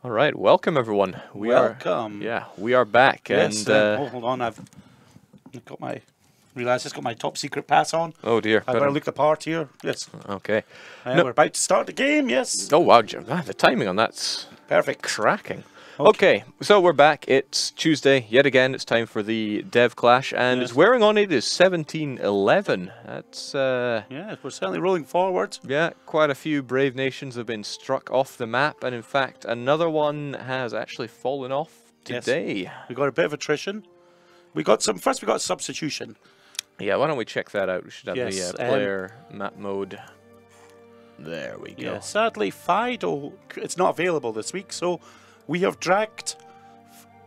All right, welcome everyone. Welcome. We are back. Yes. And hold on, I've got my. Realised it's got my top secret pass on. oh dear, I better look the part here. Yes. Okay. We're about to start the game. Yes. Oh wow, the timing on that's Perfect. cracking. Okay, so we're back. It's Tuesday yet again. It's time for the Dev Clash, and it's wearing on it is 1711. That's yeah, we're certainly rolling forward. yeah, quite a few brave nations have been struck off the map, and in fact, another one has actually fallen off today. Yes. We got a bit of attrition. We got some. First, we got substitution. Yeah, why don't we check that out? We should have Yes, the player map mode. There we go. Yeah, sadly, Fido, it's not available this week, so we have dragged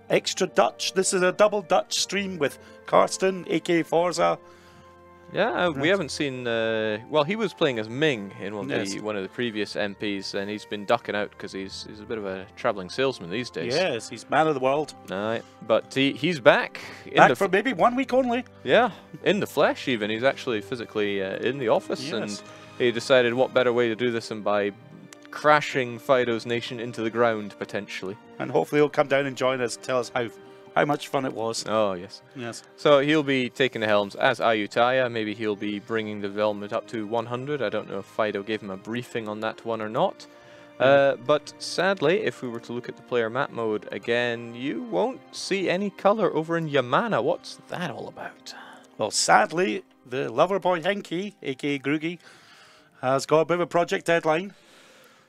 extra Dutch. This is a double Dutch stream with Karsten, aka Forza. Yeah, we haven't seen. Well, he was playing as Ming in one of the previous MPs, and he's been ducking out because he's a bit of a travelling salesman these days. Yes, he's man of the world. But he's back. Back for maybe 1 week only. Yeah, in the flesh even. He's actually physically in the office, and he decided what better way to do this than by crashing Fido's nation into the ground potentially. And hopefully he'll come down and join us, tell us how much fun it was. Oh, yes. Yes. So he'll be taking the helms as Ayutthaya. Maybe he'll be bringing the development up to 100. I don't know if Fido gave him a briefing on that one or not. But sadly, if we were to look at the player map mode again, you won't see any color over in Yamana. What's that all about? Well, sadly, the lover boy Henki, aka Groogy, has got a bit of a project deadline.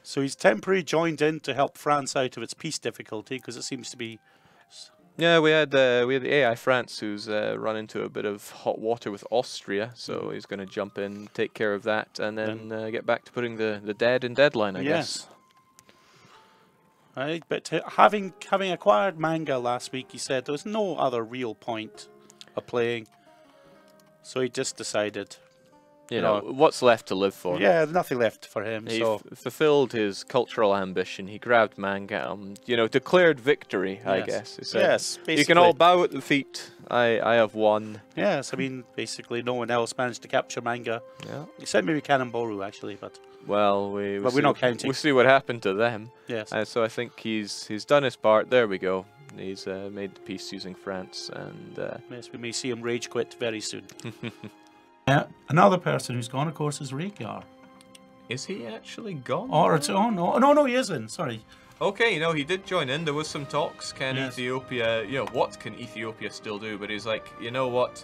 So he's temporarily joined in to help France out of its peace difficulty, because it seems to be... Yeah, we had the AI France who's run into a bit of hot water with Austria, so he's going to jump in, take care of that, and then get back to putting the dead in deadline, I guess. Right, but having acquired manga last week, he said there was no other real point of playing, so he just decided... You know, what's left to live for? Yeah, nothing left for him. He so fulfilled his cultural ambition. He grabbed manga, declared victory, I guess. He said, yes, basically. You can all bow at the feet. I have won. Yes, I mean, basically no one else managed to capture manga. Yeah. Except maybe Cannonballru, actually, but... Well, we're not counting. We'll see what happened to them. Yes. So I think he's done his part. There we go. He's made the peace using France, and... yes, we may see him rage quit very soon. Another person who's gone, of course, is Rhaegar. Is he actually gone? No, he isn't. Sorry. Okay, he did join in. There was some talks. Can Ethiopia, what can Ethiopia still do? But he's like, you know what?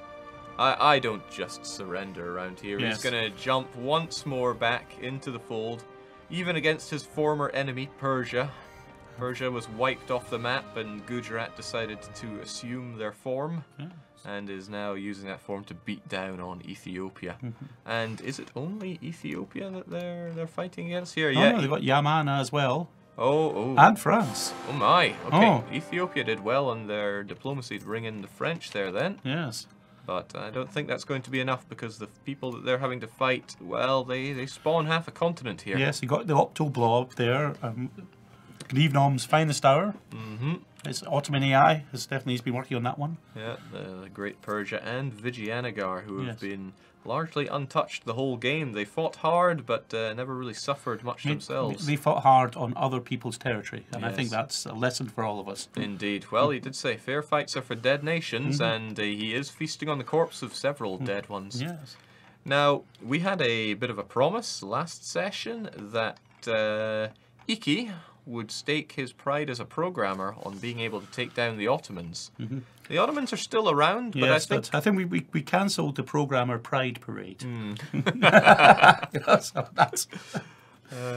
I don't just surrender around here. Yes. He's going to jump once more back into the fold, even against his former enemy, Persia. Persia was wiped off the map, and Gujarat decided to assume their form. Yes. And is now using that form to beat down on Ethiopia. And is it only Ethiopia that they're fighting against here? No, they've got Yamana as well. Oh. And France. Oh my. Okay. Ethiopia did well on their diplomacy to bring in the French there then. Yes. But I don't think that's going to be enough, because the people that they're having to fight, well, they spawn half a continent here. Yes, you got the Opto Blob there. Gnievnom's finest hour. It's Ottoman AI. He's been working on that one. Yeah, the Great Persia and Vijayanagar, who have been largely untouched the whole game. They fought hard, but never really suffered much themselves. They fought hard on other people's territory, and I think that's a lesson for all of us. Indeed. Well, he did say fair fights are for dead nations, and he is feasting on the corpse of several dead ones. Yes. Now, we had a bit of a promise last session that Iki would stake his pride as a programmer on being able to take down the Ottomans. The Ottomans are still around, but I think we cancelled the programmer pride parade.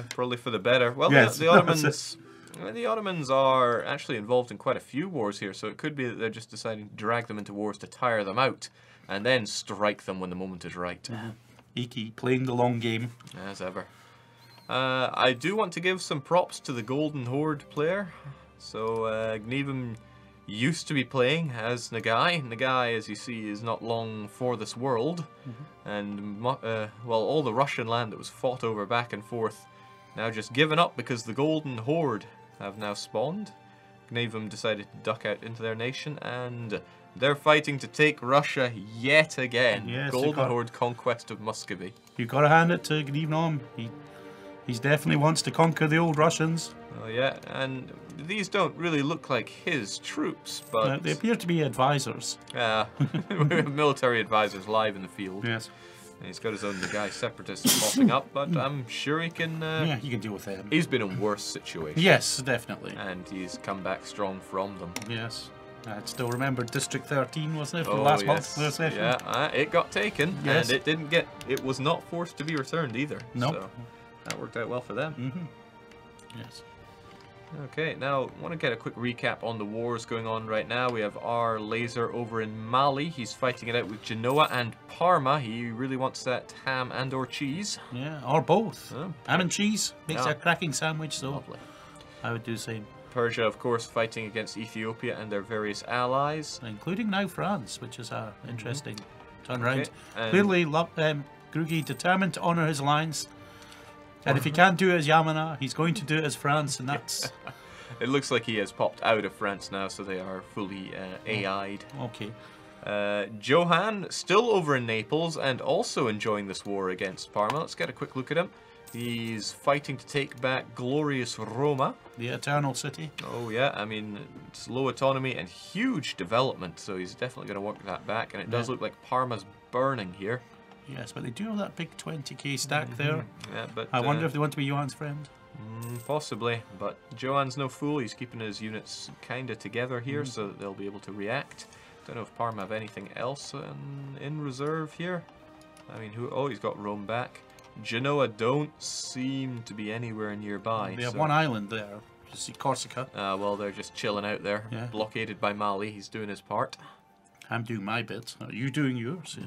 Probably for the better. Well, the Ottomans are actually involved in quite a few wars here, so it could be that they're just deciding to drag them into wars to tire them out, and then strike them when the moment is right. Iki playing the long game as ever. I do want to give some props to the Golden Horde player. So Gnevim used to be playing as Nagai. Nagai, as you see, is not long for this world. And all the Russian land that was fought over back and forth now just given up because the Golden Horde have now spawned. Gnevim decided to duck out into their nation, and they're fighting to take Russia yet again. Yes, Golden Horde conquest of Muscovy. You've got to hand it to Gnevim. He definitely wants to conquer the old Russians. Oh yeah, and these don't really look like his troops, but They appear to be advisors. yeah, we have military advisors live in the field. Yes. And he's got his own Nagai separatists popping up, but I'm sure he can. Yeah, you can deal with them. He's been in worse situations. Yes, definitely. And he's come back strong from them. Yes. I still remember District 13, wasn't it, from Oh, last yes. month's session? Yeah, it got taken, Yes. and it didn't get. It was not forced to be returned either. No. So that worked out well for them. Mm-hmm. Yes. Okay, now I want to get a quick recap on the wars going on right now. We have our laser over in Mali. He's fighting it out with Genoa and Parma. He really wants that ham and or cheese. Yeah, or both. Oh, Ham and cheese makes Yeah. a cracking sandwich, so Lovely. I would do the same. Persia, of course, fighting against Ethiopia and their various allies. Including now France, which is a interesting turnaround. Okay, and- Clearly, Grugi determined to honour his alliance. And if he can't do it as Yamana, he's going to do it as France, and that's... It looks like he has popped out of France now, so they are fully AI'd. Okay. Johan, still over in Naples, and also enjoying this war against Parma. Let's get a quick look at him. He's fighting to take back glorious Roma. The Eternal City. Oh yeah, I mean, it's low autonomy and huge development, so he's definitely going to work that back. And it does look like Parma's burning here. Yes, but they do have that big 20k stack there. Yeah, but I wonder if they want to be Johan's friend. possibly, but Johan's no fool. He's keeping his units kind of together here so that they'll be able to react. Don't know if Parma have anything else in reserve here. I mean, who? Oh, he's got Rome back. Genoa don't seem to be anywhere nearby. They have so- one island there. You see Corsica. well, they're just chilling out there, Yeah. blockaded by Mali. He's doing his part. I'm doing my bit. Are you doing yours?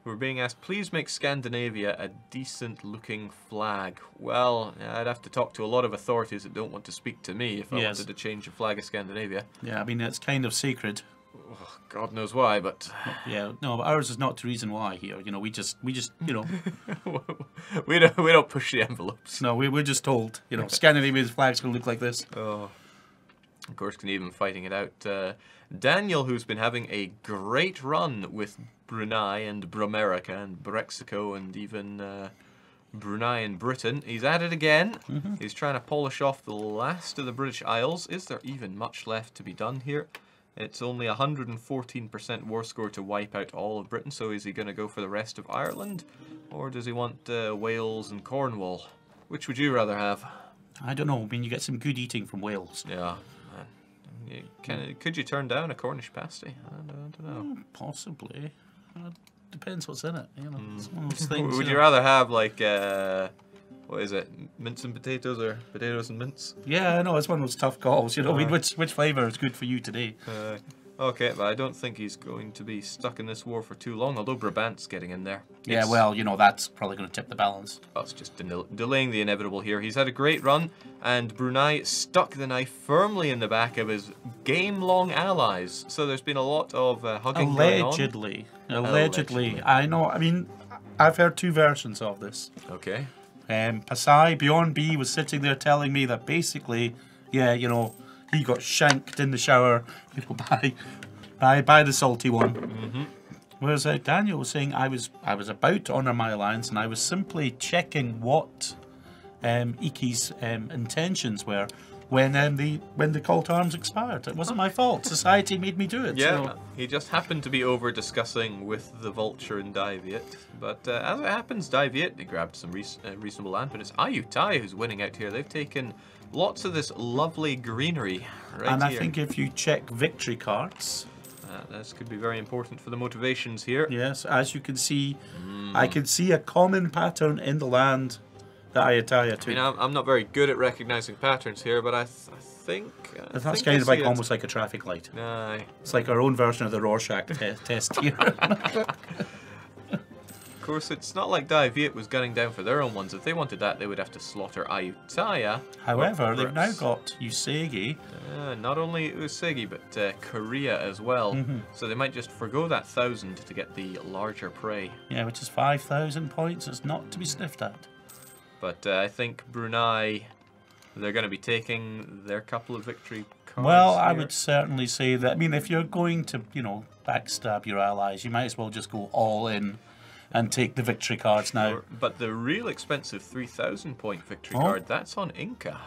We're being asked, please make Scandinavia a decent-looking flag. Well, I'd have to talk to a lot of authorities that don't want to speak to me if I Yes. wanted to change the flag of Scandinavia. Yeah, I mean, it's kind of sacred. Oh, God knows why, but Yeah, no, but ours is not the reason why here. You know, we just, you know, we don't push the envelopes. no, we're just told, you know, Scandinavia's flag's going to look like this. Oh, of course, Knieven fighting it out. Daniel, who's been having a great run with Brunei and Bromerica and Brexico and even Brunei and Britain. He's at it again. He's trying to polish off the last of the British Isles. Is there even much left to be done here? It's only 114% war score to wipe out all of Britain, so is he going to go for the rest of Ireland? Or does he want Wales and Cornwall? Which would you rather have? I don't know. I mean, you get some good eating from Wales. Yeah. Could you turn down a Cornish pasty? I don't know. Possibly. Depends what's in it. You know, it's one of those things. Would you rather have like what is it, mince and potatoes or potatoes and mince? Yeah, I know it's one of those tough calls. You know, I mean, which flavour is good for you today? Okay, but I don't think he's going to be stuck in this war for too long. Although Brabant's getting in there. Yeah, well, you know, that's probably going to tip the balance. Well, it's just delaying the inevitable here. He's had a great run, and Brunei stuck the knife firmly in the back of his game-long allies. So there's been a lot of hugging going on. Allegedly. I know. I mean, I've heard two versions of this. Okay. Pasai Beyond B was sitting there telling me that basically, yeah, you know, he got shanked in the shower, you know, by the salty one. Whereas Daniel was saying I was about to honour my alliance, and I was simply checking what Iki's intentions were when the call to arms expired. It wasn't my fault. Society made me do it. Yeah, So. he just happened to be over discussing with the Vulture and Daiviet. But as it happens, Daiviet, they grabbed some reasonable land, but it's Ayutthaya who's winning out here. They've taken lots of this lovely greenery right And here. I think if you check victory cards, this could be very important for the motivations here. yes, as you can see, I can see a common pattern in the land that Ayutthaya took. I mean, I'm not very good at recognizing patterns here, but I think... That's kind of like almost like a traffic light. Aye. It's like our own version of the Rorschach test here. Of course, it's not like Daiviet was gunning down for their own ones. If they wanted that, they would have to slaughter Ayutthaya. However, they've now perhaps- got Usagi. Not only Usagi, but Korea as well. So they might just forgo that 1,000 to get the larger prey. Yeah, which is 5,000 points. It's not to be sniffed at. But I think Brunei, they're going to be taking their couple of victory cards. Well, I here. would certainly say that. I mean, if you're going to, you know, backstab your allies, you might as well just go all in and take the victory cards now. But the real expensive 3,000 point victory Oh. card, that's on Inca.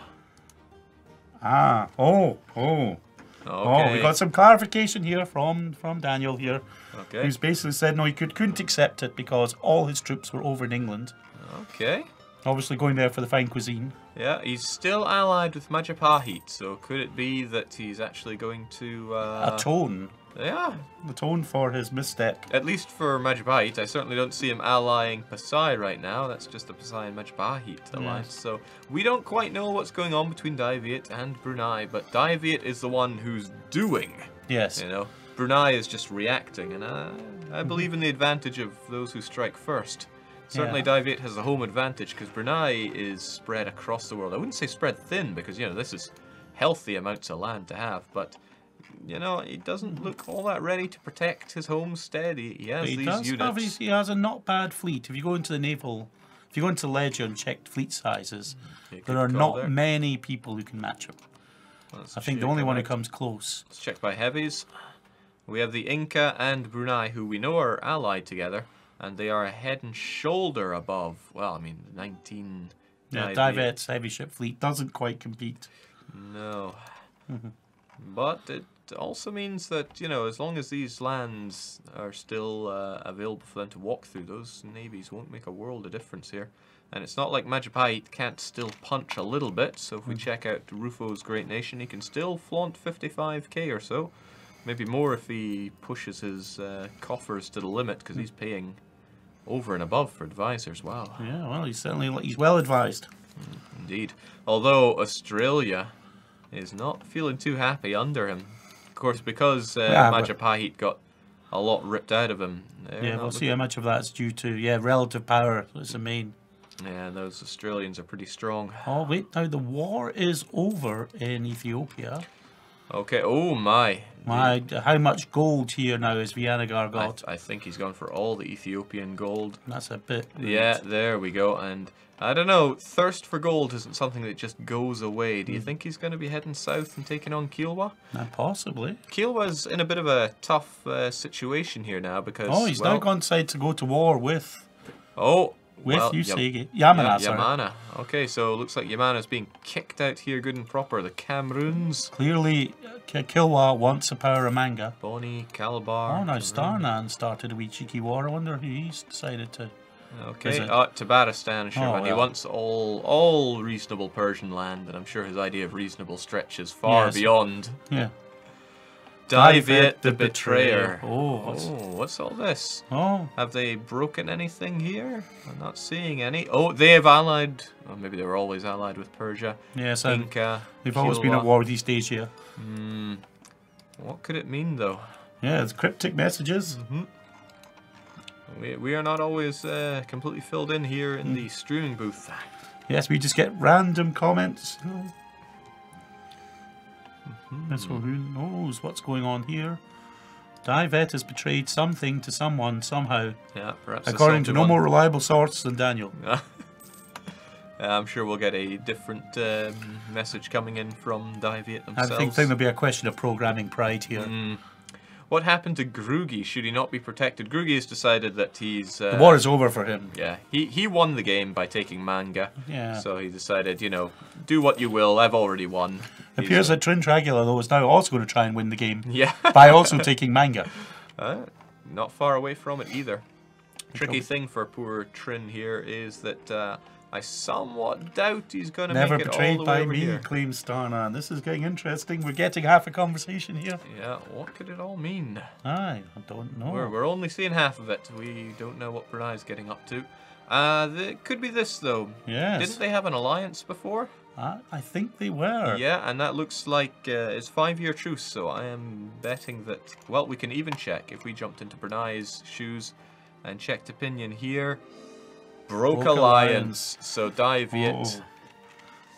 Ah, oh. Okay. Oh, we got some clarification here from Daniel here. Okay. Who's basically said no, he couldn't accept it because all his troops were over in England. Okay. Obviously going there for the fine cuisine. Yeah, he's still allied with Majapahit, so could it be that he's actually going to... Atone. Yeah. Atone for his misstep. At least for Majapahit, I certainly don't see him allying Pasai right now. That's just the Pasai and Majapahit alliance. Yes. So we don't quite know what's going on between Dai Viet and Brunei, but Dai Viet is the one who's doing. Yes. You know, Brunei is just reacting, and I believe in the advantage of those who strike first. Certainly, Yeah. Dai Viet has the home advantage because Brunei is spread across the world. I wouldn't say spread thin because you know this is healthy amounts of land to have, but you know he doesn't look all that ready to protect his homestead. He has But he these does have units. he has a not bad fleet. If you go into the naval, if you go into Ledger and check fleet sizes, Okay, there good are call not there. many people who can match him. Let's I think the check only them one who out. comes close. Let's check by heavies. We have the Inca and Brunei, who we know are allied together, and they are a head and shoulder above. Well, I mean, 19. Yeah, Dai Viet. Divet's heavy ship fleet doesn't quite compete. No. But it also means that, you know, as long as these lands are still available for them to walk through, those navies won't make a world of difference here. And it's not like Majapahit can't still punch a little bit, so if we check out Rufo's Great Nation, he can still flaunt 55k or so. Maybe more if he pushes his coffers to the limit, because he's paying over and above for advisors. Wow. Yeah, well, he's well advised. Indeed. Although Australia is not feeling too happy under him. Of course, because Majapahit got a lot ripped out of him. Yeah, we'll see how much of that's due to relative power is the main. Yeah, those Australians are pretty strong. Oh wait, now the war is over in Ethiopia. Okay, oh my. How much gold here now is Vianagar got? I think he's gone for all the Ethiopian gold. That's a bit rude. Yeah, there we go. And I don't know, thirst for gold isn't something that just goes away. Do you think he's going to be heading south and taking on Kilwa? Possibly. Kilwa's in a bit of a tough situation here now because... Oh, he's now gone side to go to war with Usagi. Yamana, sorry. Yamana. Okay, so it looks like Yamana's being kicked out here good and proper. The Cameroons. Clearly, Kilwa wants a power of manga. Bonnie, Calabar. Oh, now Cameroon. Starnan started a wee cheeky war. I wonder who he's decided to... Okay, it? Tabaristan, sure, Oh, man. He well. wants all reasonable Persian land, and I'm sure his idea of reasonable stretches far Yes. beyond. Yeah. Dai Viet the Betrayer. Oh, What's all this? oh, Have they broken anything here? I'm not seeing any. Oh, they have allied. Well, maybe they were always allied with Persia. yes, and Inca. they've always been at Kilwa. war with East Asia. What could it mean, though? Yeah, it's cryptic messages. We are not always completely filled in here in the streaming booth. Yes, we just get random comments. So who knows what's going on here? Divet has betrayed something to someone somehow, Yeah, perhaps. according to the no salty more reliable source than Daniel. one. I'm sure we'll get a different message coming in from Dai Viet I themselves. think there'll be a question of programming pride here. What happened to Grugi? Should he not be protected? Grugi has decided that he's... The war is over for him. Yeah, he won the game by taking manga. Yeah. So he decided, you know, do what you will, I've already won. It appears that Trin Dragula, though, is now also going to try and win the game Yeah. by also taking manga. Not far away from it either. Tricky thing for poor Trin here is that I somewhat doubt he's going to Never make it all betrayed the way by over me, here. claims Starnan. This is getting interesting. We're getting half a conversation here. Yeah, what could it all mean? I don't know. We're only seeing half of it. We don't know what Brunei's getting up to. It could be this, though. Yes. Didn't they have an alliance before? I think they were. Yeah, and that looks like it's 5-year truce, so I am betting that... Well, we can even check if we jumped into Brunei's shoes and checked opinion here. Broke alliance. So Dai Viet,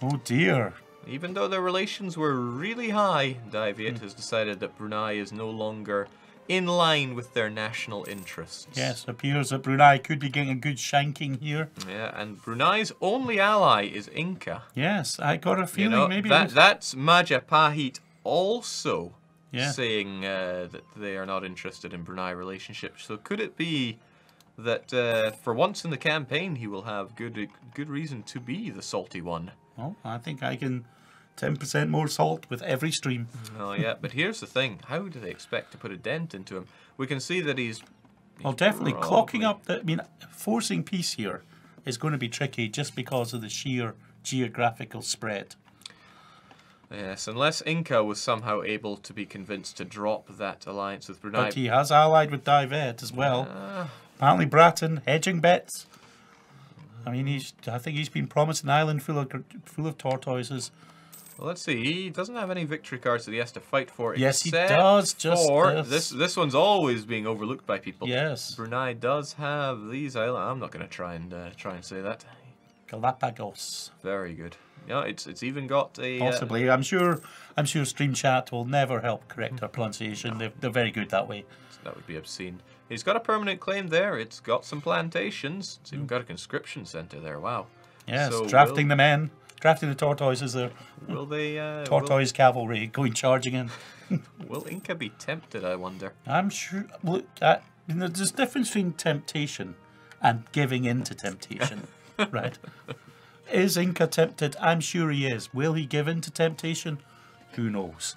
Oh dear. even though their relations were really high, Dai Viet has decided that Brunei is no longer in line with their national interests. Yes, appears that Brunei could be getting a good shanking here. Yeah, and Brunei's only ally is Inca. Yes, I got a You feeling know, maybe that's Majapahit also Yeah. saying that they are not interested in Brunei relationships. So could it be that for once in the campaign he will have good reason to be the salty one? Well, I think I can 10% more salt with every stream. Oh yeah, but here's the thing: how do they expect to put a dent into him? We can see that he's Well, definitely probably- clocking up. I mean, forcing peace here is going to be tricky just because of the sheer geographical spread. Yes, unless Inca was somehow able to be convinced to drop that alliance with Brunei. But he has allied with Divet as well. Ah, Apparently, Bratton hedging bets. I mean, I think he's been promised an island full of tortoises. well, let's see. He doesn't have any victory cards that he has to fight for. Yes, he except does. Just for this. this one's always being overlooked by people. Yes, Brunei does have these islands. I'm not going to try and say that. Galapagos. Very good. Yeah, it's even got a Possibly. I'm sure Stream Chat will never help correct our pronunciation. They're very good that way. that would be obscene. He's got a permanent claim there. It's got some plantations. It's even got a conscription center there. Wow. Yes, So drafting the men, drafting the tortoises there. Will they? Tortoise cavalry going charging in. Will Inca be tempted? I wonder. I'm sure. Look, there's a difference between temptation and giving in to temptation, right? Is Inca tempted? I'm sure he is. Will he give in to temptation? Who knows?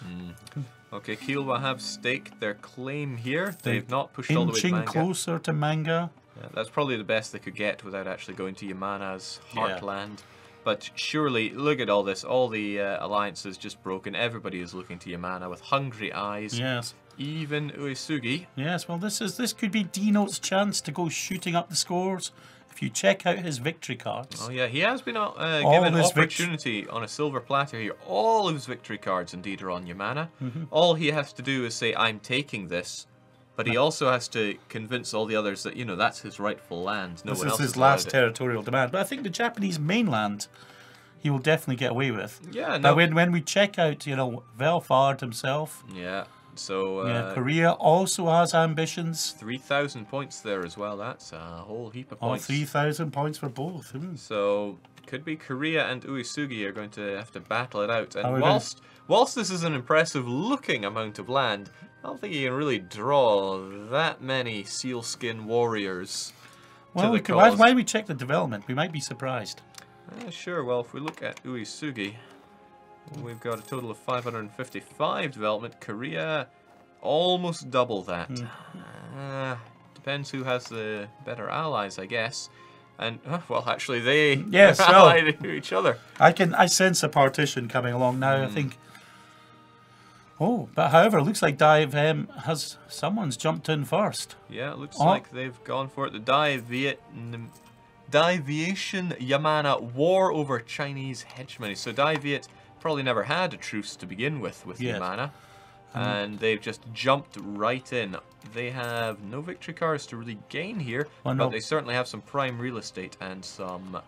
Okay, Kilwa have staked their claim here. They've not pushed all the way to Inching Manga. closer to Manga. Yeah, that's probably the best they could get without actually going to Yamana's heartland. But surely, look at all this. All the alliances just broken. Everybody is looking to Yamana with hungry eyes. Yes. Even Uesugi. Yes, well, this could be Dino's chance to go shooting up the scores. If you check out his victory cards, Oh yeah, he has been given his opportunity on a silver platter here. All of his victory cards indeed are on Yamana. All he has to do is say, I'm taking this. But he also has to convince all the others that, that's his rightful land. No this one is else his is allowed last it. territorial demand. But I think the Japanese mainland, he will definitely get away with. Yeah, But no. when we check out, Velfard himself, Yeah, so Korea also has ambitions. 3,000 points there as well. That's a whole heap of Oh, points. 3,000 points for both. So could be Korea and Uesugi are going to have to battle it out. How And are we whilst this is an impressive looking amount of land, I don't think you can really draw that many sealskin warriors Well, to the why cause. don't we check the development? We might be surprised. Sure, well, if we look at Uesugi, we've got a total of 555 development. Korea, almost double that. Depends who has the better allies, I guess. And, well, actually, they Yes, are well- allied to each other. I sense a partition coming along now. I think. Oh, but however, it looks like someone's jumped in first. Yeah, it looks Oh. like they've gone for it. The Dai-Vietian Yamana war over Chinese hegemony. So Dai-Viet probably never had a truce to begin with Yes. Yamana. And they've just jumped right in. They have no victory cards to really gain here, Well, but no. they certainly have some prime real estate and some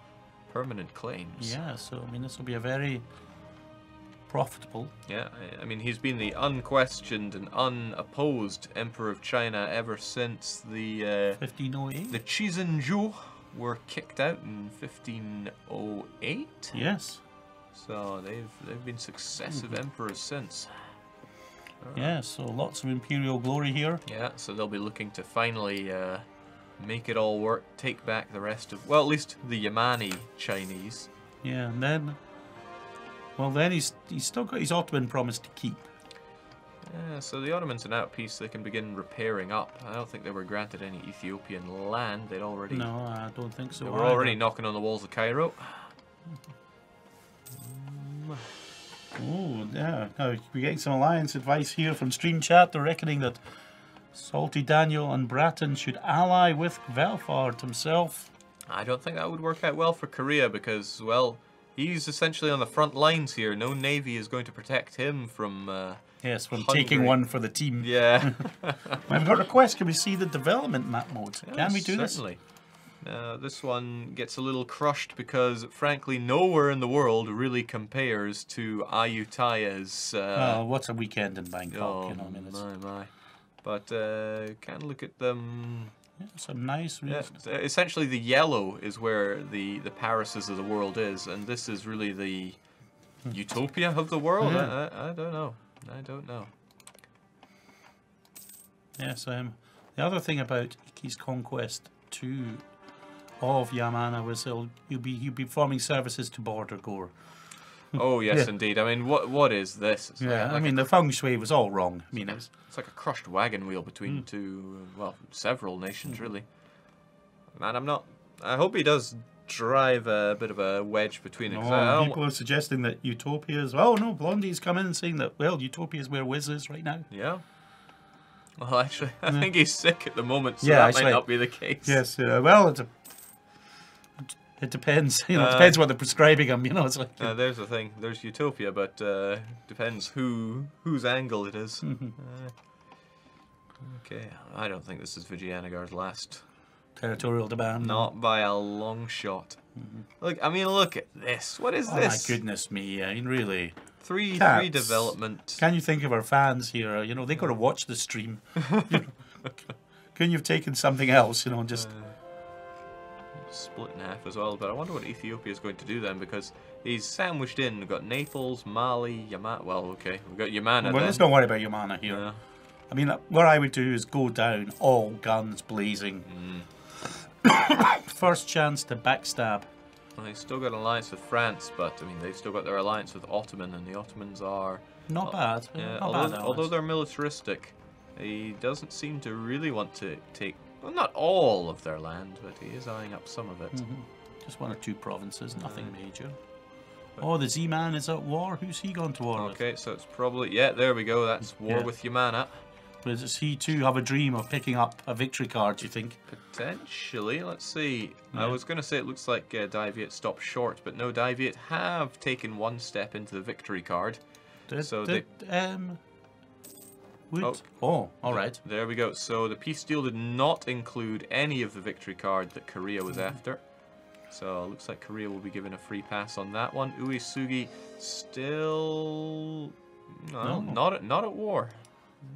permanent claims. Yeah, so I mean, this will be a very profitable. Yeah, I mean, he's been the unquestioned and unopposed Emperor of China ever since the 1508. Chisinju were kicked out in 1508. Yes. So they've been successive emperors since. Yeah, so lots of imperial glory here. Yeah, so they'll be looking to finally make it all work, take back the rest of, well, at least the Yamani Chinese. Yeah, and then, well, then he's still got his Ottoman promise to keep. Yeah, so the Ottomans are now at peace. They can begin repairing up. I don't think they were granted any Ethiopian land. They'd already No, I don't think so. they were either. already knocking on the walls of Cairo. Oh, yeah. Now, we're getting some alliance advice here from Stream Chat. They're reckoning that Salty Daniel and Bratton should ally with Velfard himself. I don't think that would work out well for Korea because, well, he's essentially on the front lines here. No navy is going to protect him from. Yes, from Hungary. taking one for the team. Yeah. We've got a request. Can we see the development map mode? Can we do Certainly. This one gets a little crushed because, frankly, nowhere in the world really compares to Ayuthya's. this? Well, what's a weekend in Bangkok? Oh, You know, I mean, it's my. But can look at them. some nice. Yeah, essentially, the yellow is where the Parises of the world is, and this is really the utopia of the world. Yeah. I don't know. I don't know. Yes, the other thing about Iki's conquest of Yamana was he'll be performing services to Border Gore. Oh yes, Yeah. indeed. I mean, what is this? It's Yeah, like I mean, the feng shui was all wrong. I mean, it's like a crushed wagon wheel between two, well, several nations really. Man, I'm not. I hope he does drive a bit of a wedge between it. 'Cause I don't, people are suggesting that Utopia is... Oh, no, Blondie's come in and saying that, well, Utopia is where Wiz is right now. yeah. Well, actually, I think he's sick at the moment, so Yeah, that actually, might not be the case. Yes, well, it depends. You know, it depends what they're prescribing him. You know, it's like... There's the thing. There's Utopia, but depends whose angle it is. Okay, I don't think this is Vijayanagar's last. Territorial demand. Not by a long shot. Look, I mean, look at this. What is Oh, this? my goodness me. I mean, really. Three Cats. development. Can you think of our fans here? You know, they got to watch the stream. You know, couldn't you have taken something else, you know, and just... Split in half as well, but I wonder what Ethiopia is going to do then, because he's sandwiched in. We've got Naples, Mali, Yamana. Well, okay, we've got Yamana Well, then. let's not worry about Yamana here. Yeah. I mean, what I would do is go down, all guns blazing. First chance to backstab. Well, he's still got an alliance with France, but I mean, they've still got their alliance with Ottoman, and the Ottomans are... Not bad. Yeah, Not bad, although they're militaristic, he doesn't seem to really want to take... Well, not all of their land, but he is eyeing up some of it. Just one or two provinces, nothing major. Oh, the Z-Man is at war. Who's he gone to war with? Okay, so it's probably... Yeah, there we go. That's war Yeah. with Yamana. Does he too have a dream of picking up a victory card, do you think? Potentially. Let's see. Yeah. I was going to say it looks like Daiviet stopped short, but no, Daiviet have taken one step into the victory card. Oh, all right. There we go. So the peace deal did not include any of the victory card that Korea was after. So it looks like Korea will be given a free pass on that one. Uesugi still... No, not at war.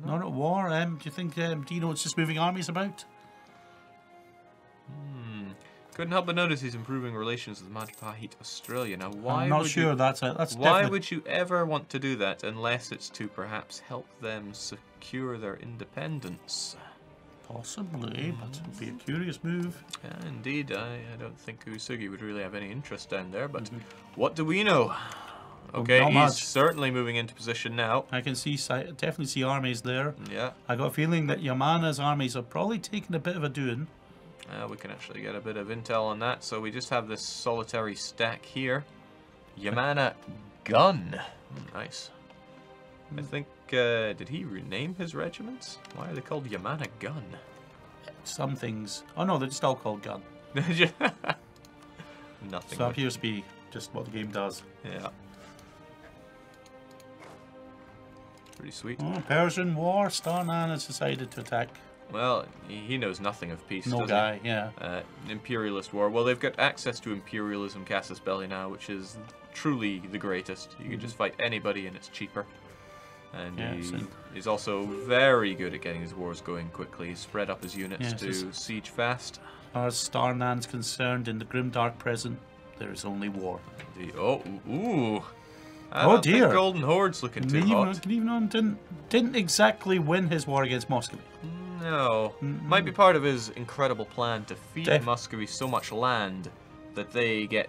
Not at war. Do you think Dino is just moving armies about? Couldn't help but notice he's improving relations with Majapahit Australia. Now, why I'm not would sure. you, That's why definitely... would you ever want to do that unless it's to perhaps help them secure their independence? Possibly, but it would be a curious move. Yeah, indeed. I don't think Uesugi would really have any interest down there, but what do we know? Okay, not he's much. certainly moving into position now. I can definitely see armies there. Yeah, I got a feeling that Yamana's armies are probably taking a bit of a doing. we can actually get a bit of intel on that. So we just have this solitary stack here. Yamana gun. Nice. I think, did he rename his regiments? Why are they called Yamana gun? Some things... Oh no, they're just all called gun. Nothing. So it appears to be just what the game does. Yeah. Pretty sweet. Oh, Persian War. Starman has decided to attack. Well, he knows nothing of peace, No does guy, he? yeah. Imperialist war. Well, they've got access to imperialism casus belli now, which is truly the greatest. You can just fight anybody and it's cheaper. And he's also very good at getting his wars going quickly. He's spread up his units to siege fast. As far as Starman's concerned, in the grimdark present, there is only war. Ooh. I Oh don't dear. think Golden Horde's looking too hot. Knievenon didn't exactly win his war against Muscovy. No. Might be part of his incredible plan to feed Muscovy so much land that they get,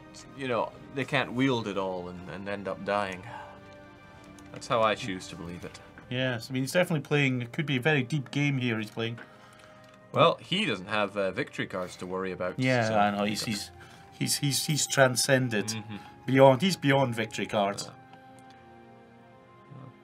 they can't wield it all and end up dying. That's how I choose to believe it. Yes, I mean, he's definitely playing, it could be a very deep game here he's playing. Well, he doesn't have victory cards to worry about. Yeah, so I know, he's transcended. He's beyond victory cards.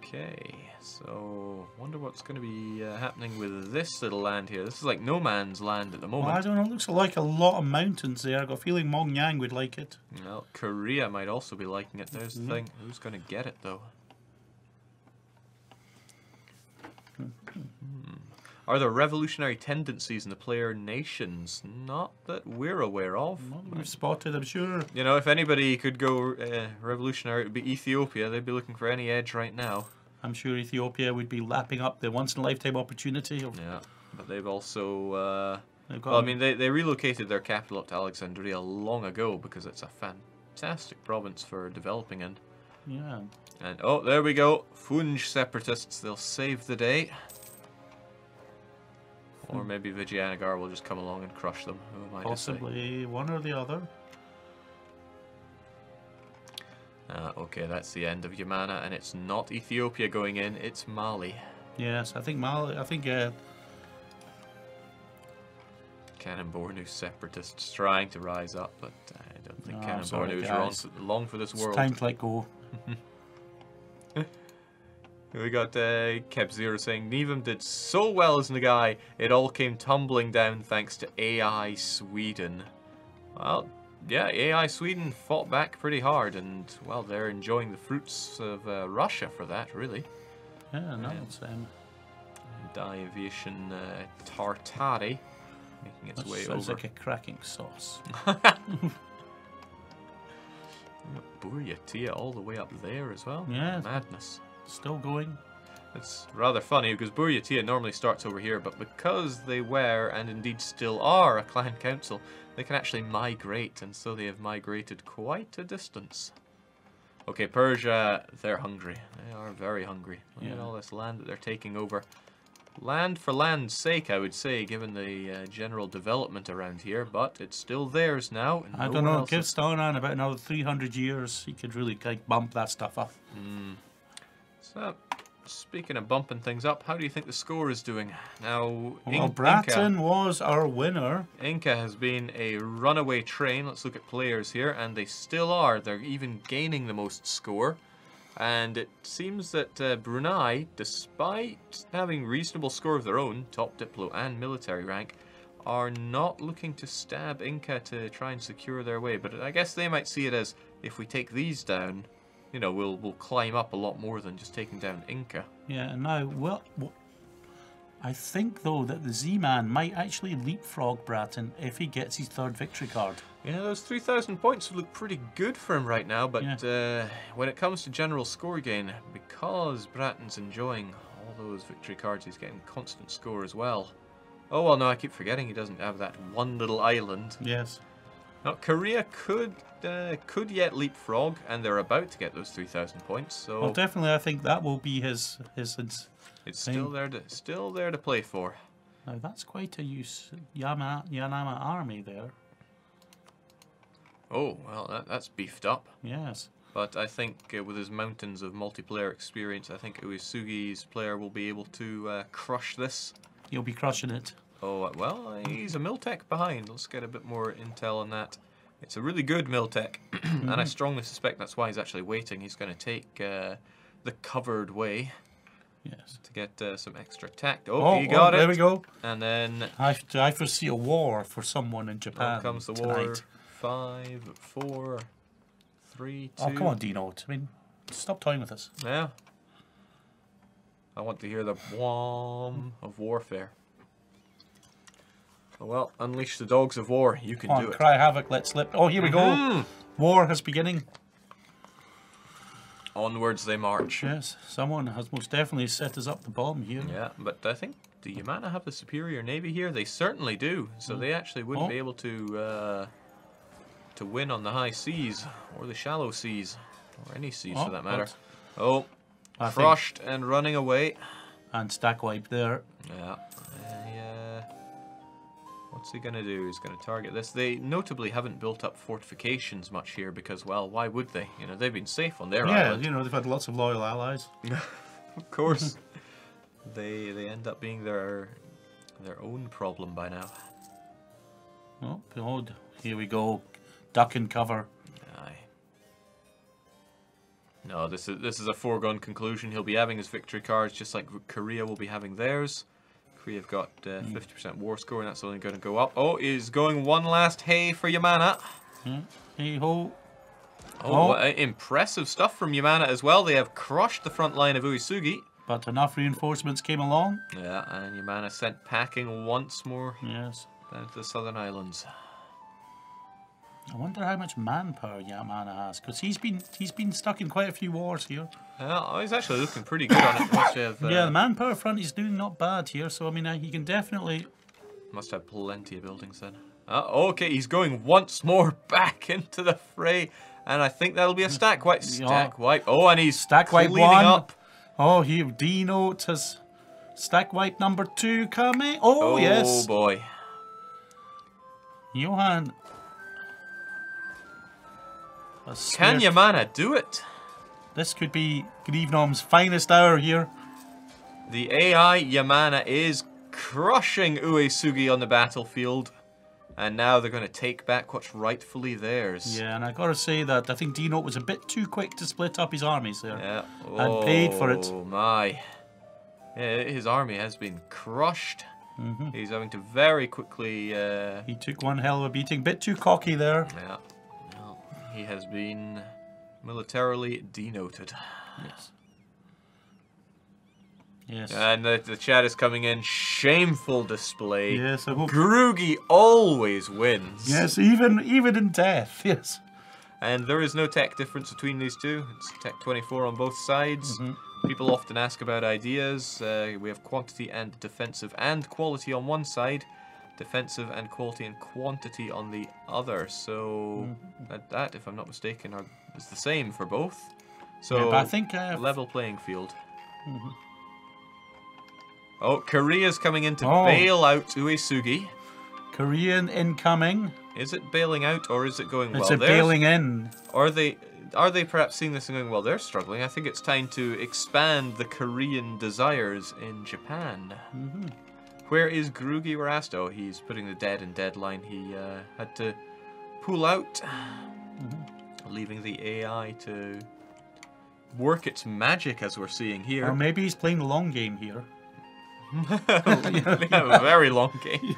Okay, so wonder what's going to be happening with this little land here. This is like no man's land at the moment. Well, I don't know, it looks like a lot of mountains there. I've got a feeling Mongyang would like it. Well, Korea might also be liking it. There's the thing. Who's going to get it, though? Are there revolutionary tendencies in the player nations? Not that we're aware of. Well, we've spotted, I'm sure. If anybody could go revolutionary, it would be Ethiopia. They'd be looking for any edge right now. I'm sure Ethiopia would be lapping up the once-in-a-lifetime opportunity. Yeah, but they've also... They've got well, I mean, they relocated their capital up to Alexandria long ago because it's a fantastic province for developing in. Yeah. And, oh, there we go. Funj separatists, they'll save the day. Or maybe Vijayanagar will just come along and crush them. Who am I to say? Possibly one or the other. Okay, that's the end of Yamana, and it's not Ethiopia going in, it's Mali. Yes, I think Mali. I think Canon Bornu separatists trying to rise up, but I don't think No, Canon I'm sorry, Bornu is guys. long for this it's world. time to let go. We got Kebzir saying, Nevum did so well as Nagai, it all came tumbling down thanks to AI Sweden. Well, yeah, AI Sweden fought back pretty hard, and, well, they're enjoying the fruits of Russia for that, really. Yeah, no, it's Division Tartari making its way sounds over. like a cracking sauce. Buryatia all the way up there as well. Yeah. Madness. Still going. It's rather funny because Buryatia normally starts over here, but because they were, and indeed still are, a clan council, they can actually migrate, and so they have migrated quite a distance. Okay, Persia, they're hungry. They are very hungry. Look at all this land that they're taking over. Land for land's sake, I would say, given the general development around here, but it's still theirs now. And I don't know. Give Stalin about another 300 years. He could really like bump that stuff up. So, speaking of bumping things up, how do you think the score is doing? Now, Well, Bratton was our winner. Inca has been a runaway train. Let's look at players here, and they still are. They're even gaining the most score. And it seems that Brunei, despite having reasonable score of their own, top Diplo and military rank, are not looking to stab Inca to try and secure their way. But I guess they might see it as, if we take these down, you know, we'll climb up a lot more than just taking down Inca. Yeah, and now, well, I think, though, that the Z-Man might actually leapfrog Bratton if he gets his third victory card. Yeah, those 3,000 points look pretty good for him right now, but when it comes to general score gain, because Bratton's enjoying all those victory cards, he's getting constant score as well. Oh, well, no, I keep forgetting he doesn't have that one little island. Yes. Now, Korea could yet leapfrog, and they're about to get those 3,000 points, so... Well, definitely, I think that will be his it's still there to play for. Now, that's quite a Yanama army there. Oh, well, that's beefed up. Yes. But I think with his mountains of multiplayer experience, I think Uesugi's player will be able to crush this. He'll be crushing it. Oh, well, he's a Miltech behind. Let's get a bit more intel on that. It's a really good Miltech, and I strongly suspect that's why he's actually waiting. He's going to take the covered way. Yes. To get some extra attack. Oh, he got it. There we go. And then... I foresee a war for someone in Japan Here comes the tonight. war. 5, 4, 3, 2... Oh, come on, Dino. I mean, stop toying with us. Yeah. I want to hear the whom of warfare. Oh, well, unleash the dogs of war. You can do it. Cry havoc, let slip. Oh, here we go. War is beginning. Onwards they march. Yes, someone has most definitely set us up the bomb here. Yeah, but I think, do Yamana have the superior navy here? They certainly do. So they actually wouldn't be able to win on the high seas, or the shallow seas, or any seas for that matter. Oh, crushed and running away. And stack wipe there. Yeah. What's he going to do? He's going to target this. They notably haven't built up fortifications much here because, well, why would they? You know, they've been safe on their island. Yeah, you know, they've had lots of loyal allies. Of course. they end up being their own problem by now. Oh, God. Here we go. Duck and cover. Aye. No, this is a foregone conclusion. He'll be having his victory cards just like Korea will be having theirs. Korea have got 50% war score, and that's only going to go up. Oh, he's going one last hey for Yamana. Hey ho. Oh, impressive stuff from Yamana as well. They have crushed the front line of Uesugi. But enough reinforcements came along. Yeah, and Yamana sent packing once more Yes. down to the southern islands. I wonder how much manpower Yamana has, because he's been stuck in quite a few wars here. He's actually looking pretty good on it. Yeah, the manpower front is doing not bad here, so I mean he can definitely... Must have plenty of buildings then. Okay, he's going once more back into the fray, and I think that'll be a stack wipe. Stack wipe. Oh, and he's stack wipe cleaning one. Up. Oh, here D-Note has stack wipe number 2 coming. Oh, yes. Oh boy. Johan. Can Yamana do it? This could be Grievnom's finest hour here. The AI Yamana is crushing Uesugi on the battlefield. And now they're going to take back what's rightfully theirs. Yeah, and I gotta say that I think Dino was a bit too quick to split up his armies there. Yeah. And paid for it. Oh my. Yeah, his army has been crushed. He's having to very quickly... He took one hell of a beating. Bit too cocky there. Yeah. Well, he has been militarily denoted. Yes. Yes. And the chat is coming in. Shameful display. Yes, I hope. Groogy always wins. Yes, even in death. Yes. And there is no tech difference between these two. It's tech 24 on both sides. People often ask about ideas. We have quantity and defensive and quality on one side. Defensive and quality and quantity on the other. So that, if I'm not mistaken, is the same for both. So Yeah, but I think level playing field. Oh, Korea's coming in to bail out Uesugi. Korean incoming. Is it bailing out or is it going well? It's a bailing in. Are they perhaps seeing this and going, well, they're struggling. I think it's time to expand the Korean desires in Japan. Where is Groogy Warasto? He's putting the dead in deadline. He had to pull out, leaving the AI to work its magic, as we're seeing here. Or maybe he's playing the long game here. They have a very long game.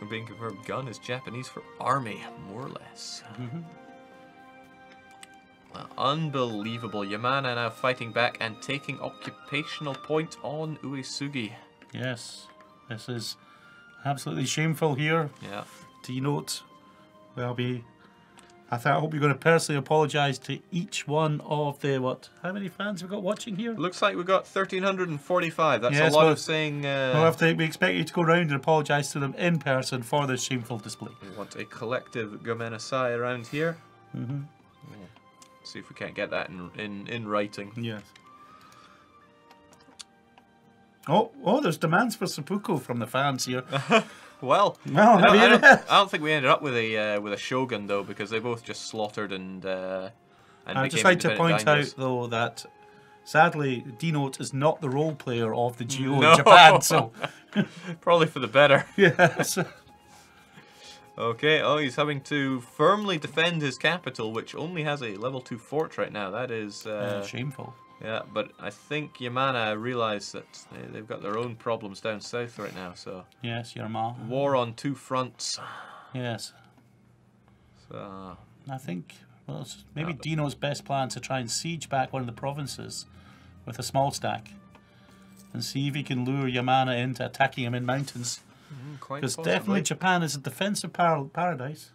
Being confirmed, gun is Japanese for army, more or less. Well, unbelievable. Yamana now fighting back and taking occupational point on Uesugi. Yes, this is absolutely shameful here. Yeah. Denote. Well, I hope you're going to personally apologise to each one of the, how many fans have we got watching here? Looks like we've got 1,345. That's yes, a lot of saying... we expect you to go round and apologise to them in person for this shameful display. We want a collective Gomenasai around here. See if we can't get that in writing. Yes. Oh, there's demands for seppuku from the fans here. Well, I don't think we ended up with a shogun though, because they both just slaughtered and I'd just like to point out though that sadly Denote is not the role player of the Geo in Japan, so probably for the better. Yes. Okay. Oh, he's having to firmly defend his capital, which only has a level 2 fort right now. That is shameful. Yeah, but I think Yamana realised that they've got their own problems down south right now, so... Yes, Yarma. War on two fronts. Yes. So... I think, well, it's maybe Dino's best plan to try and siege back one of the provinces with a small stack and see if he can lure Yamana into attacking him in mountains. Because definitely Japan is a defensive paradise.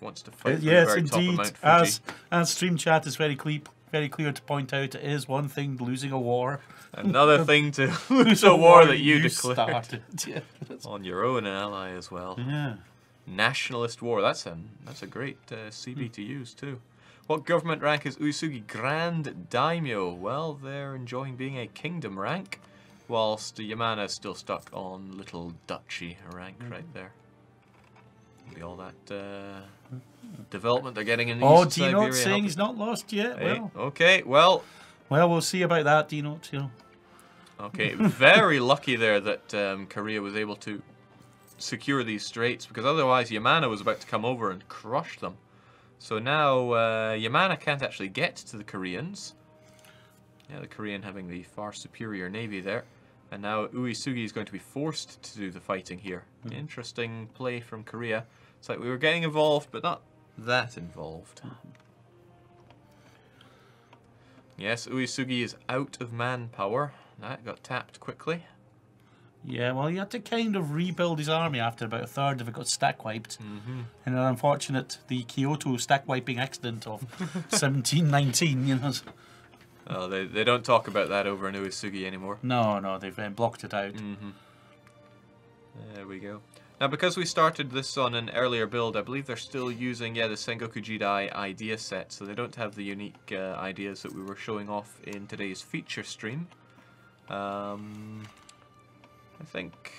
Wants to fight yes, the very indeed. top of Mount Fuji. As Stream Chat is very clear to point out, it is one thing losing a war. Another thing to lose a war that you declared started. Yeah. On your own ally as well. Yeah. Nationalist war. That's a great CB to use too. What government rank is Uesugi Grand Daimyo? Well, they're enjoying being a kingdom rank, whilst Yamana is still stuck on little duchy rank right there. Be all that development they're getting in East Siberia. Denote saying he's not lost yet. Hey, Well, okay, well, we'll see about that, Denote. You know. Okay, very lucky there that Korea was able to secure these straits, because otherwise Yamana was about to come over and crush them. So now Yamana can't actually get to the Koreans. Yeah, the Korean having the far superior navy there. And now Uesugi is going to be forced to do the fighting here. Interesting play from Korea. It's like we were getting involved, but not that involved. Yes, Uesugi is out of manpower. That got tapped quickly. Yeah, well, he had to kind of rebuild his army after about a third of it got stack wiped. In an unfortunate, the Kyoto stack wiping accident of 1719, you know. Oh, they don't talk about that over in Uesugi anymore. No, they've blocked it out. There we go. Now, because we started this on an earlier build, I believe they're still using, the Sengoku Jidai idea set, so they don't have the unique ideas that we were showing off in today's feature stream. I think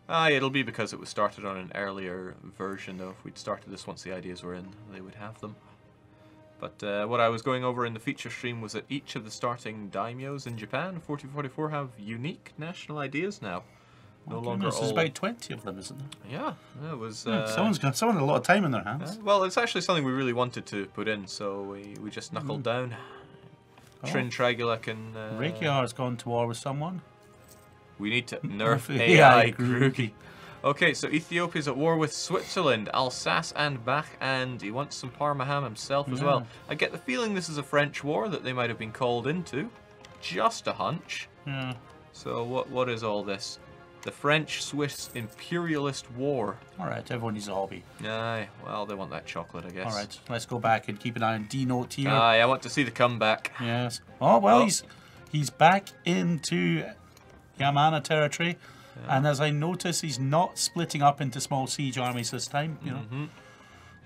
It'll be because it was started on an earlier version, though. If we'd started this once the ideas were in, they would have them. But what I was going over in the feature stream was that each of the starting daimyos in Japan, 1444, have unique national ideas now. No longer all... There's about 20 of them, isn't there? Yeah, it was... someone had a lot of time in their hands. well, it's actually something we really wanted to put in, so we just knuckled down. Trin Trigula can... Reykjavik's gone to war with someone. We need to nerf AI Grugi. Okay, so Ethiopia's at war with Switzerland, Alsace and Bach, and he wants some Parma himself as well. I get the feeling this is a French war that they might have been called into. Just a hunch. Yeah. So what is all this? The French-Swiss imperialist war. Alright, everyone needs a hobby. Aye, well, they want that chocolate, I guess. Alright, let's go back and keep an eye on D-Note here. Aye, I want to see the comeback. Yes. Oh, well, he's back into Yamana territory. Yeah. And as I notice, he's not splitting up into small siege armies this time. You know,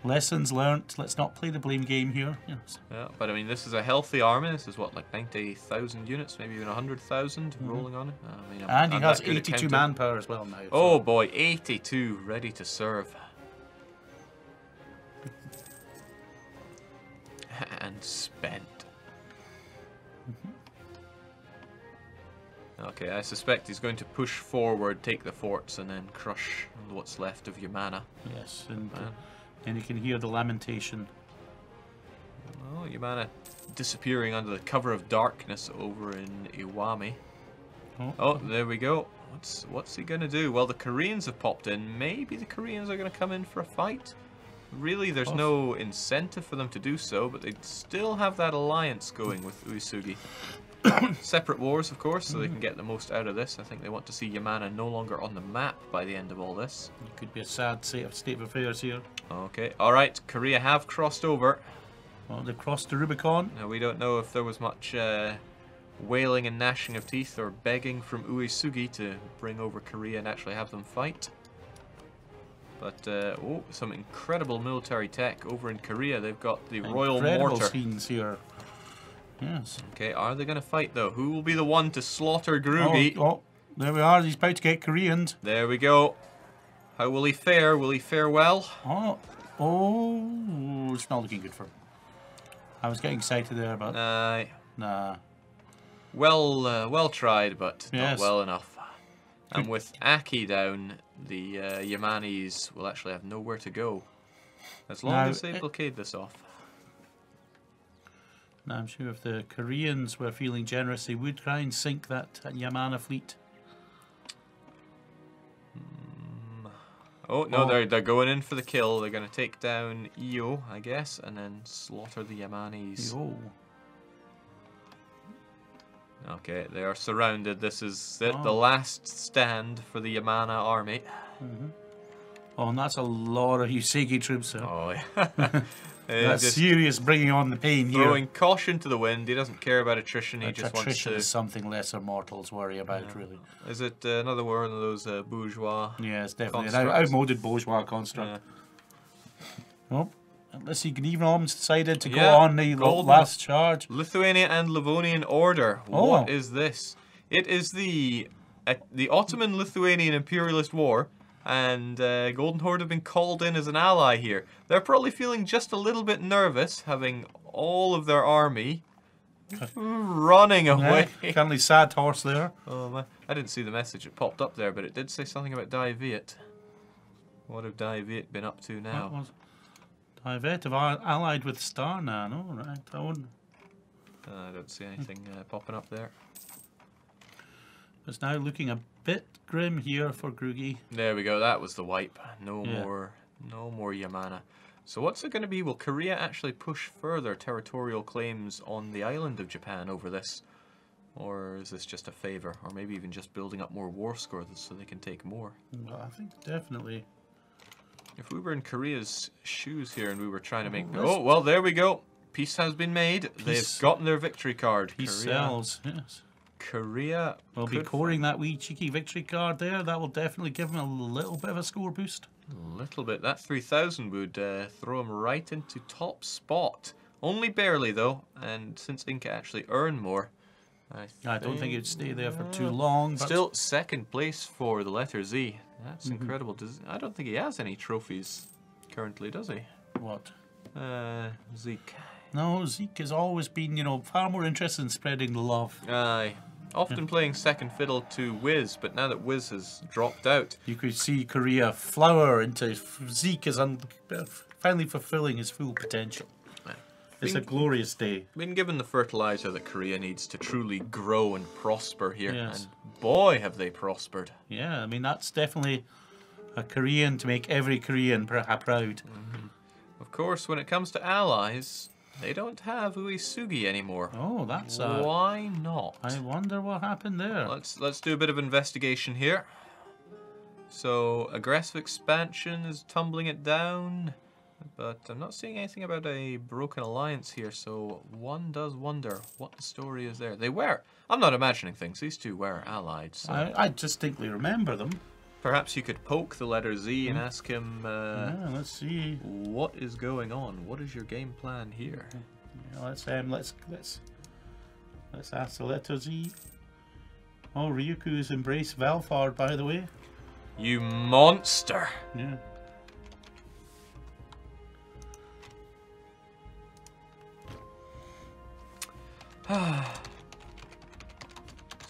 lessons learnt. Let's not play the blame game here. Yes. Yeah, but I mean, this is a healthy army. This is what, like 90,000 units, maybe even 100,000 rolling on it. I mean, and he has 82 manpower as well now. Oh boy, 82 ready to serve. And spent. Okay, I suspect he's going to push forward, take the forts, and then crush what's left of Yamana. Yes, and you can hear the lamentation. Oh, Yamana disappearing under the cover of darkness over in Iwami. Oh, there we go. What's he going to do? Well, the Koreans have popped in. Maybe the Koreans are going to come in for a fight? Really, there's no incentive for them to do so, but they still have that alliance going with Uesugi. Separate wars, of course, so they can get the most out of this. I think they want to see Yamana no longer on the map by the end of all this. It could be a sad state of affairs here. Okay, alright, Korea have crossed over. Well, they've crossed the Rubicon. Now, we don't know if there was much wailing and gnashing of teeth or begging from Uesugi to bring over Korea and actually have them fight. But, oh, some incredible military tech over in Korea. They've got the Royal Mortar. Scenes here. Yes. Okay, are they going to fight though? Who will be the one to slaughter Grugi? Oh, there we are. He's about to get Koreaned. There we go. How will he fare? Will he fare well? Oh, it's not looking good for him. I was getting excited there, but nah. Well tried, but yes. Not well enough. And with Aki down, the Yamanis will actually have nowhere to go. As long as they blockade this off. Now, I'm sure if the Koreans were feeling generous, they would try and sink that Yamana fleet. Oh, no, they're going in for the kill. They're going to take down Io, I guess, and then slaughter the Yamanis. Io. Okay, they are surrounded. This is it, the last stand for the Yamana army. Oh, and that's a lot of Usagi troops there. Oh, yeah. That's serious bringing on the pain here. Throwing caution to the wind. He doesn't care about attrition. He just wants to... Attrition is something lesser mortals worry about, really. Is it another one of those bourgeois? Yeah, it's definitely an outmoded bourgeois construct. Oh, let's see, Gnevenholm's decided to go on the last charge. Lithuania and Livonian Order. What is this? It is the Ottoman-Lithuanian imperialist war. And Golden Horde have been called in as an ally here. They're probably feeling just a little bit nervous, having all of their army running away. Currently sad horse there. Oh man, I didn't see the message. It popped up there, but it did say something about Dai Viet. What have Dai Viet been up to now? Dai Viet have allied with Star now, no? Right, I wouldn't. I don't see anything popping up there. It's now looking a bit grim here for Grugi. There we go. That was the wipe. No more Yamana. So what's it going to be? Will Korea actually push further territorial claims on the island of Japan over this? Or is this just a favor? Or maybe even just building up more war scores so they can take more? Well, I think definitely. If we were in Korea's shoes here and we were trying to make... Oh, well, there we go. Peace has been made. They've gotten their victory card. Peace sells, yes. Korea will be coring that wee cheeky victory card there. That will definitely give him a little bit of a score boost. A little bit. That 3,000 would throw him right into top spot. Only barely though, and since Inca actually earn more, I don't think it'd stay there for too long. But Still second place for the letter Z. That's incredible. I don't think he has any trophies currently, does he? what? Zeke. No, Zeke has always been, you know, far more interested in spreading the love. Aye. Often playing second fiddle to Wiz, but now that Wiz has dropped out, You could see Korea flower into Zeke is finally fulfilling his full potential. It's a glorious day. been given the fertilizer that Korea needs to truly grow and prosper here, Yes. and boy have they prospered. Yeah, I mean, that's definitely a Korean to make every Korean proud. Of course, when it comes to allies, they don't have Uesugi anymore. Oh, that's Why not? I wonder what happened there. Let's do a bit of investigation here. So aggressive expansion is tumbling it down, but I'm not seeing anything about a broken alliance here. So one does wonder what the story is there. They were. I'm not imagining things. These two were allied. So I distinctly remember them. perhaps you could poke the letter Z and ask him. Yeah, let's see. What is going on? What is your game plan here? Yeah, let's ask the letter Z. Oh, Ryuku's embraced Valfard, by the way. You monster! Yeah.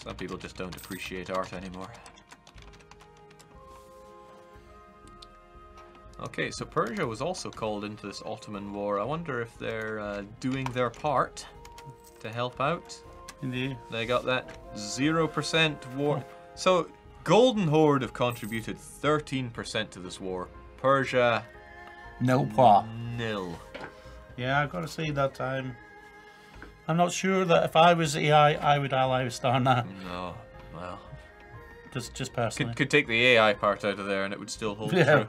Some people just don't appreciate art anymore. Okay, so Persia was also called into this Ottoman war. I wonder if they're doing their part to help out. Indeed. They got that 0% war. So, Golden Horde have contributed 13% to this war. Persia, Nil point. nil. Yeah, I've got to say that I'm not sure that if I was AI, I would ally with Starna. No, well. Just personally. Could take the AI part out of there and it would still hold Yeah. true.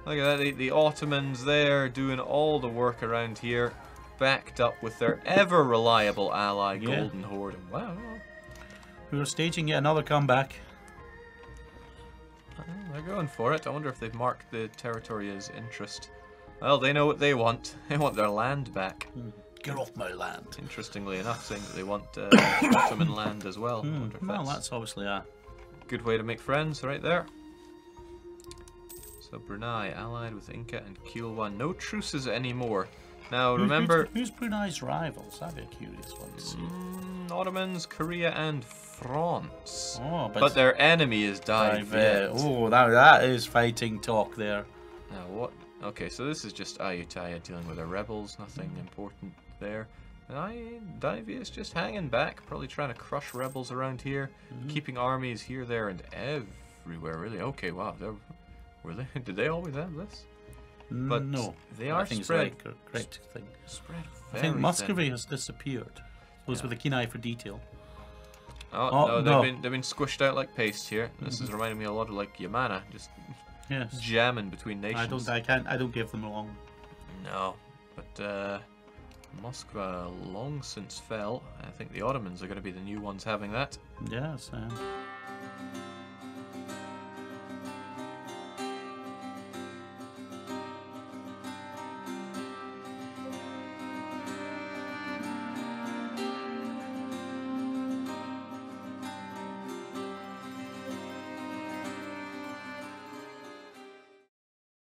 Look at that, the Ottomans there doing all the work around here, backed up with their ever reliable ally, Yeah. Golden Horde. And wow, Who are staging yet another comeback. they're going for it. I wonder if they've marked the territory as interest. Well, they know what they want. They want their land back. Get off my land. Interestingly enough, saying that they want Ottoman land as well. I wonder if Well, that's obviously a... good way to make friends right there. So Brunei allied with Inca and Kilwan. No truces anymore. Now remember, Who's Brunei's rivals? That'd be a curious one to see. Ottomans, Korea and France. Oh, But their enemy is Divet. Oh, that is fighting talk there. Now what? Okay, so this is just Ayutthaya dealing with the rebels. Nothing important there. Divet is just hanging back, probably trying to crush rebels around here, keeping armies here, there, and everywhere. Really? Okay, wow. Did they always have this? But no, they are I think spread. it's a correct thing. Spread I think very Muscovy thin. has disappeared. Those with a keen eye for detail. Oh, no, no. they've been squished out like paste here. This is reminding me a lot of like Yamana, just Yes. jamming between nations. I don't give them long. No, but Moscow long since fell. I think the Ottomans are going to be the new ones having that. Yes.